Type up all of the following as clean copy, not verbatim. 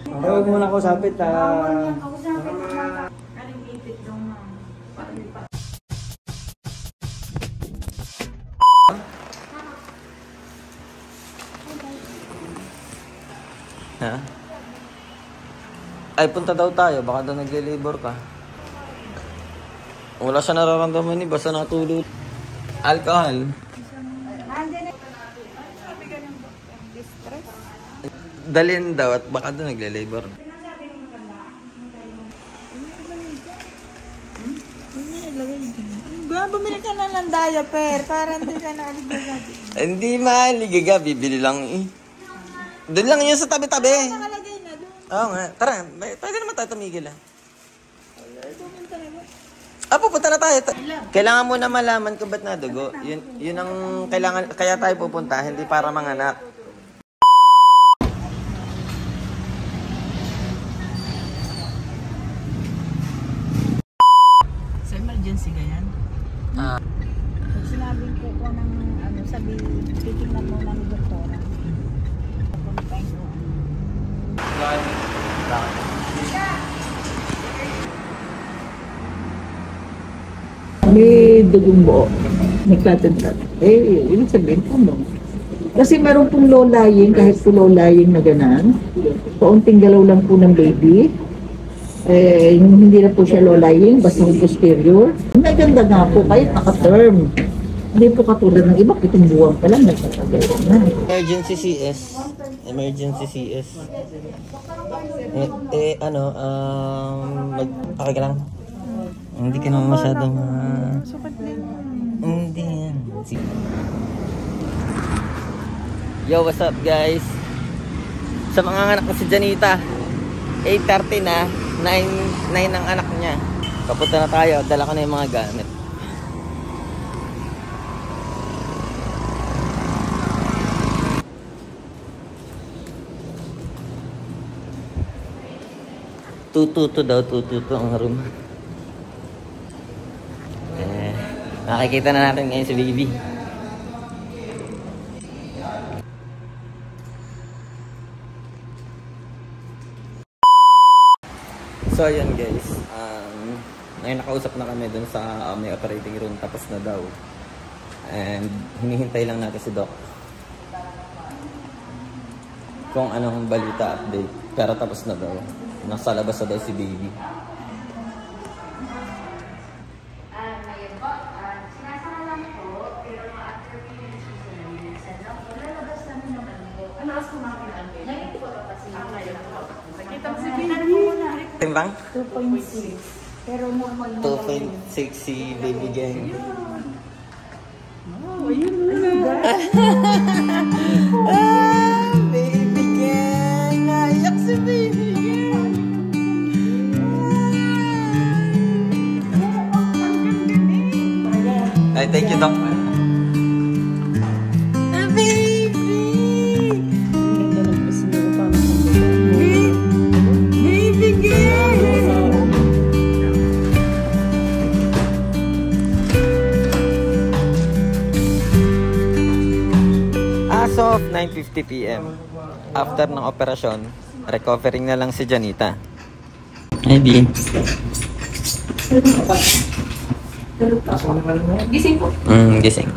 Huwag mo na kausapit ha. Ha? Ay, punta daw tayo. Baka daw nagle-labor ka. Wala siya nararamdaman ni basta natulog. Alcohol. Dalhin daw at baka daw nagle-labor. Bumili ka na ng diaper para hindi ka naaligaga. Hindi maaligaga, bibili lang eh. Doon lang yun sa tabi-tabi. Nakalagay na doon. Oo nga. Tara, pwede naman tayo tumigil ah. Pumunta na ba? Pupunta na tayo. Kailangan mo na malaman kung ba't nadugo. Yun ang kailangan, kaya tayo pupunta, hindi para manganak. Sa emergency ganyan? Pag sinabing ko ng titignan mo ng doktora. May dugong buo. May klatin-tat. Ibig sabihin po no. Kasi meron pong low lying, kahit po low lying na ganan. Paunting galaw lang po ng baby. Hindi na po siya low lying, basta posterior. Maganda nga po kahit naka-term. Hindi po katulad ng iba, itong buwan pa lang nagtatagay na. Emergency CS. Emergency CS. Okay ka lang? Hindi ka naman masyadong... Hindi yan. Yo, what's up guys? Sa mga anak ko si Janita, 8:30 na, 9 ang anak niya. Papunta na tayo, dala ko na yung mga gamit. Tututo daw, tututo ang room. Makikita na natin ngayon si baby. So ayan guys, ngayon nakausap na kami dun sa may operating room, tapos na daw. And hinihintay lang natin si Doc kung anong balita update. Pero tapos na daw. Nasa labas na daw si baby. Timbang? 2.6. Pero normal na 2.6 si baby gang. Oh, yun na. Baby gang! Naiyak si baby gang! Ay, thank you, Doc. As of 9:50 PM, after ng operasyon, recovering na lang si Janita. Hi, B. Gising po. Gising.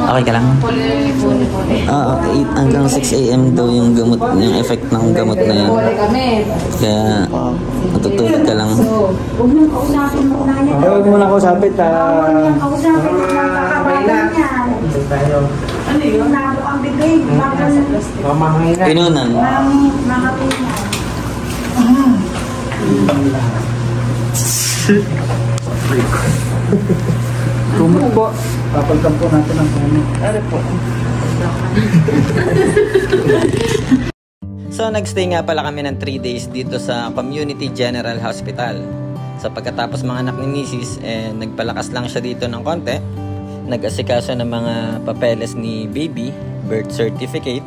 Okay ka lang? Oo, 8 hanggang 6 AM daw yung gamot, yung effect ng gamot na yan. Kaya matutulog ka lang. Huwag mong kausapin mo na yan. Huwag mo na kausapit ha. Huwag mong kausapin mo na kakabalan yan. Ano yun? Nado ang bigay. Pinunan. Mga Kumot po. Papaltan po natin ang kumot. Ano po? So nagstay nga pala kami ng 3 days dito sa Community General Hospital. Sa pagkatapos mga anak ni Mrs. Nagpalakas lang siya dito ng konti. Nag-asikaso ng mga papeles ni baby, birth certificate,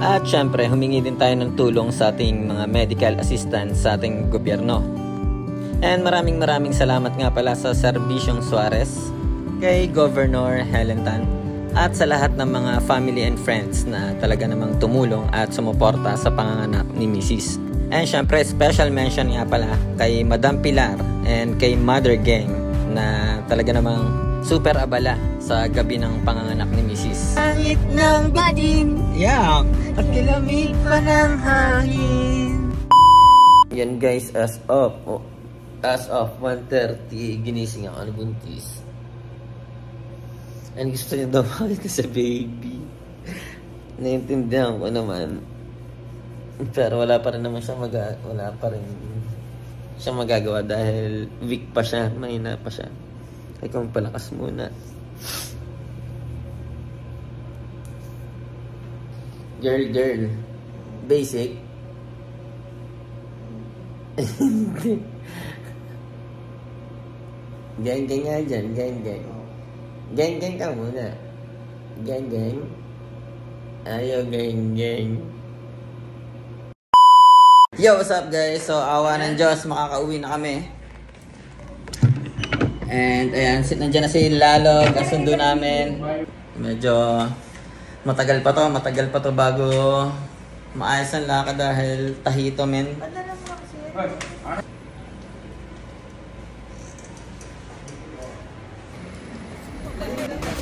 at syempre humingi din tayo ng tulong sa ating mga medical assistants sa ating gobyerno. And maraming salamat nga pala sa Servisyong Suarez, kay Governor Helen Tan, at sa lahat ng mga family and friends na talaga namang tumulong at sumuporta sa panganganak ni Mrs. And syempre, special mention nga pala kay Madam Pilar and kay Mother Gang na talaga namang super abala sa gabi ng panganganak ni Mrs. Langit ng bading, Yeah! at kilamig pa ng hangin. Yan guys, as of 1:30, ginising ako ng buntis. And gusto niya daw makita sa baby. Naiintindihan ko naman. Pero wala pa rin naman siya magagawa dahil weak pa siya, mahina pa siya. Ay kung palakas muna. Girl. Basic. Gang nga dyan, gang. Gang ka muna. Gang. Ayaw gang. Yo, what's up guys? So, awa ng Diyos, makakauwi na kami. And ayan, nandiyan na si Lalo, kasundo namin. Medyo matagal pa to bago maayos ang lakad dahil tahito men.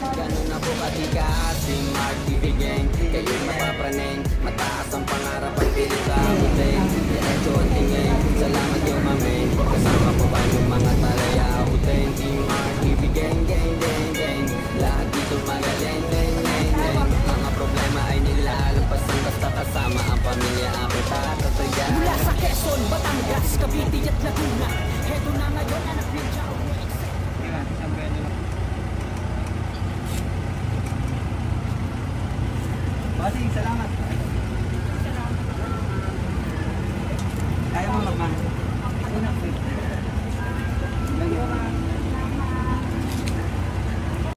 Ganun na po katika si Mark ibigay. Kayo'y mapapraning, mataas ang pangarap at pilit sa abutin. Diretso ang tingin, salamat yung mamin. Kasama po ba yung mga talaya abutin? Si Mark ibigay, gang. Lahat dito magaling, mga problema ay nilalampasan basta kasama ang pamilya ako tatatagan. Mula sa Quezon, Batangas, Cavite at Laguna, heto na ngayon anak ni Jao. Bossing, salamat. Kaya mo magmahal.